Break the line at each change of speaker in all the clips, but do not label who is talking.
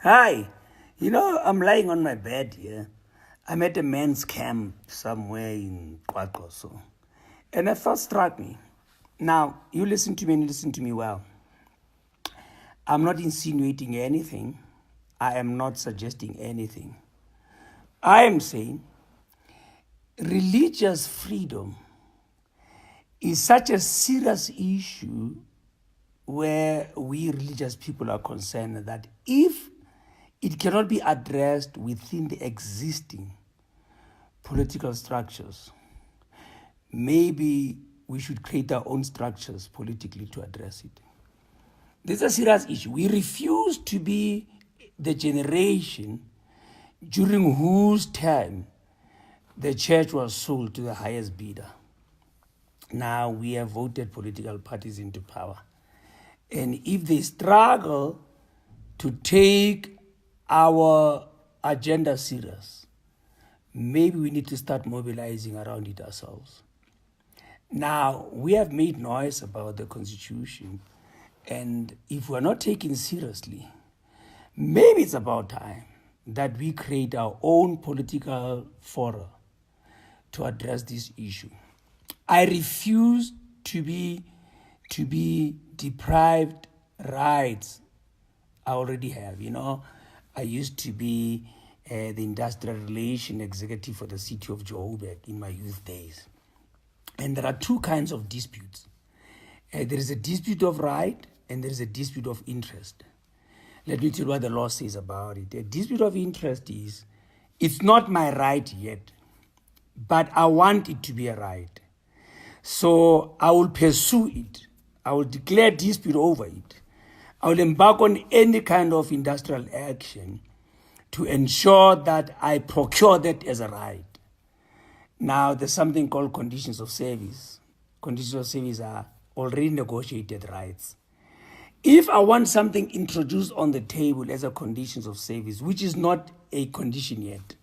Hi. I'm lying on my bed here. I'm at a men's camp somewhere in Kwakoso. And a thought struck me. Now, you listen to me and listen to me well. I'm not insinuating anything. I am not suggesting anything. I am saying religious freedom is such a serious issue where we religious people are concerned that if it cannot be addressed within the existing political structures, maybe we should create our own structures politically to address it. This is a serious issue. We refuse to be the generation during whose time the church was sold to the highest bidder. Now we have voted political parties into power. And if they struggle to take our agenda serious, maybe we need to start mobilizing around it ourselves. Now, we have made noise about the Constitution, and if we're not taken seriously, maybe it's about time that we create our own political fora to address this issue. I refuse to be deprived rights I already have. I used to be the industrial relation executive for the city of Joburg in my youth days. And there are two kinds of disputes. There is a dispute of right and there is a dispute of interest. Let me tell you what the law says about it. A dispute of interest is, it's not my right yet, but I want it to be a right. So I will pursue it. I will declare dispute over it. I will embark on any kind of industrial action to ensure that I procure that as a right. Now, there's something called conditions of service. Conditions of service are already negotiated rights. If I want something introduced on the table as a conditions of service, which is not a condition yet,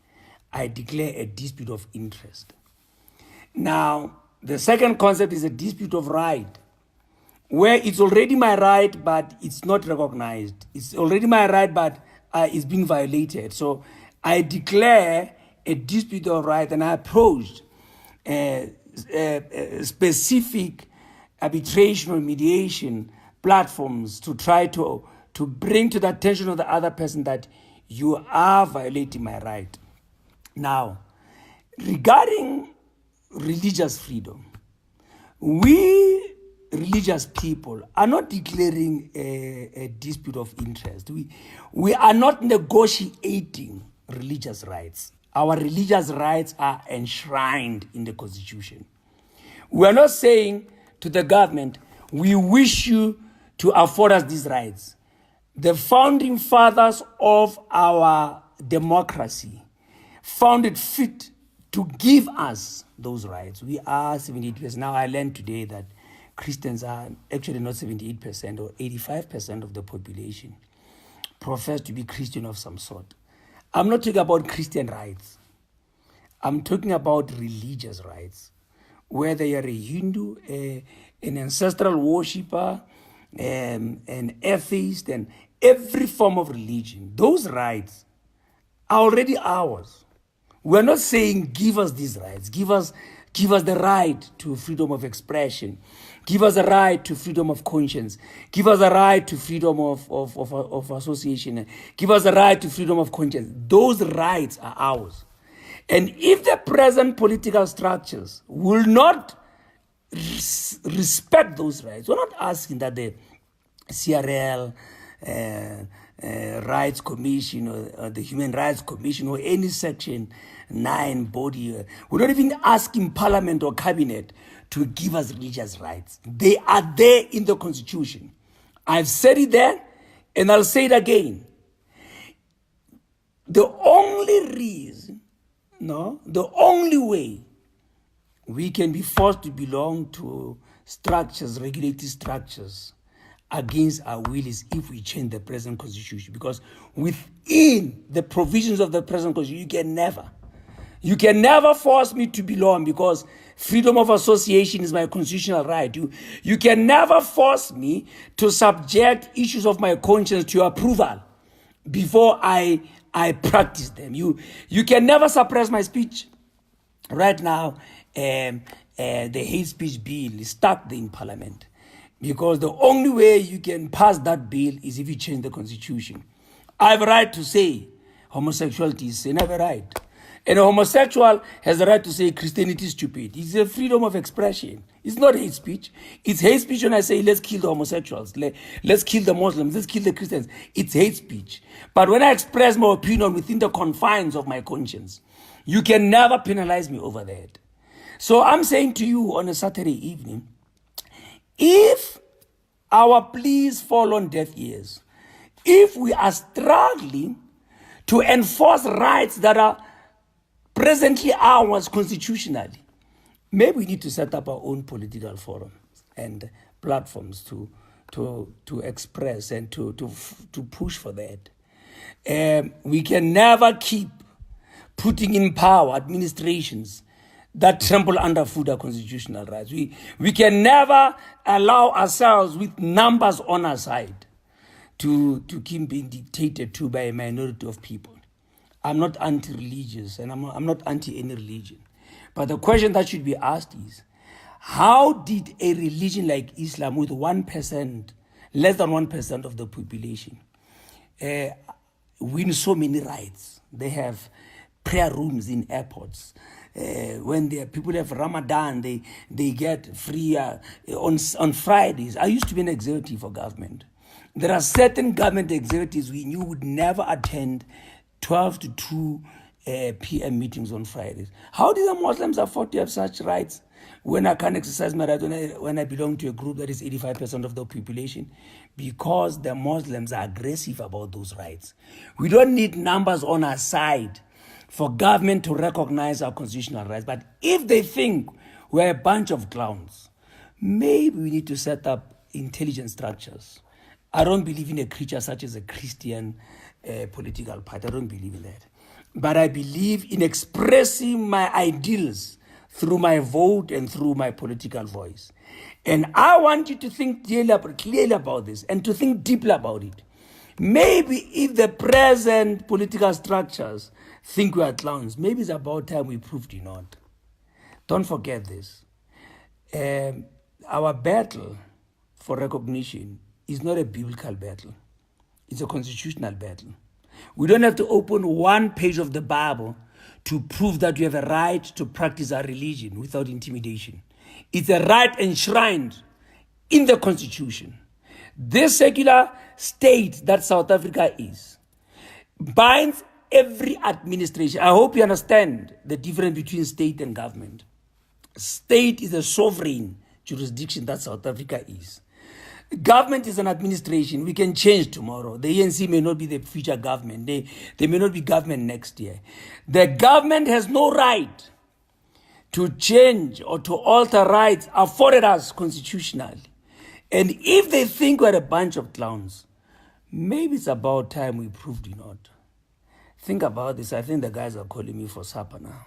I declare a dispute of interest. Now, the second concept is a dispute of right, where it's already my right, but it's not recognized. It's already my right, but it's being violated. So I declare a dispute of right, and I approach specific arbitration or mediation platforms to try to bring to the attention of the other person that you are violating my right. Now, regarding religious freedom, we religious people are not declaring a dispute of interest. We are not negotiating religious rights. Our religious rights are enshrined in the Constitution. We are not saying to the government, we wish you to afford us these rights. The founding fathers of our democracy found it fit to give us those rights. We are 78%. Now I learned today that Christians are actually not 78% or 85% of the population profess to be Christian of some sort. I'm not talking about Christian rights. I'm talking about religious rights. Whether you're a Hindu, an ancestral worshipper, an atheist, and every form of religion, those rights are already ours. We're not saying give us these rights. Give us the right to freedom of expression. Give us a right to freedom of conscience. Give us a right to freedom of association. Give us a right to freedom of conscience. Those rights are ours. And if the present political structures will not respect those rights, we're not asking that the CRL, Rights Commission or the Human Rights Commission or any Section 9 body, we're not even asking Parliament or Cabinet to give us religious rights. They are there in the Constitution. I've said it then, and I'll say it again. The only way we can be forced to belong to structures, regulated structures, against our will is if we change the present Constitution. Because within the provisions of the present Constitution, you can never force me to belong, because freedom of association is my constitutional right. You can never force me to subject issues of my conscience to your approval. before I practice them. You can never suppress my speech. Right now, the hate speech bill is stuck in Parliament because the only way you can pass that bill is if you change the constitution. I have a right to say homosexuality is sin. I have a right. And a homosexual has the right to say Christianity is stupid. It's a freedom of expression. It's not hate speech. It's hate speech when I say let's kill the homosexuals, let's kill the Muslims, let's kill the Christians. It's hate speech. But when I express my opinion within the confines of my conscience, you can never penalize me over that. So I'm saying to you on a Saturday evening, if our pleas fall on deaf ears, if we are struggling to enforce rights that are presently ours constitutionally, maybe we need to set up our own political forums and platforms to express and to push for that. We can never keep putting in power administrations that trample underfoot our constitutional rights. We can never allow ourselves with numbers on our side to keep being dictated to by a minority of people. I'm not anti-religious and I'm not anti any religion. But the question that should be asked is, how did a religion like Islam with 1%, less than 1% of the population, win so many rights? They have prayer rooms in airports. When people have Ramadan, they get free on Fridays. I used to be an executive for government. There are certain government executives we knew would never attend 12 to 2 p.m. meetings on Fridays. How do the Muslims afford to have such rights when I can't exercise my right when I belong to a group that is 85% of the population? Because the Muslims are aggressive about those rights. We don't need numbers on our side for government to recognize our constitutional rights. But if they think we're a bunch of clowns, maybe we need to set up intelligent structures. I don't believe in a creature such as a Christian political party. I don't believe in that. But I believe in expressing my ideals through my vote and through my political voice. And I want you to think clearly about this and to think deeply about it. Maybe if the present political structures think we are clowns, maybe it's about time we proved you're not. Don't forget this. Our battle for recognition is not a biblical battle. It's a constitutional battle. We don't have to open one page of the Bible to prove that we have a right to practice our religion without intimidation. It's a right enshrined in the Constitution. This secular state that South Africa is binds every administration. I hope you understand the difference between state and government. State is a sovereign jurisdiction that South Africa is. Government is an administration. We can change tomorrow. The ANC may not be the future government. They may not be government next year. The government has no right to change or to alter rights afforded us constitutionally. And if they think we're a bunch of clowns, maybe it's about time we proved it not. Think about this. I think the guys are calling me for supper now.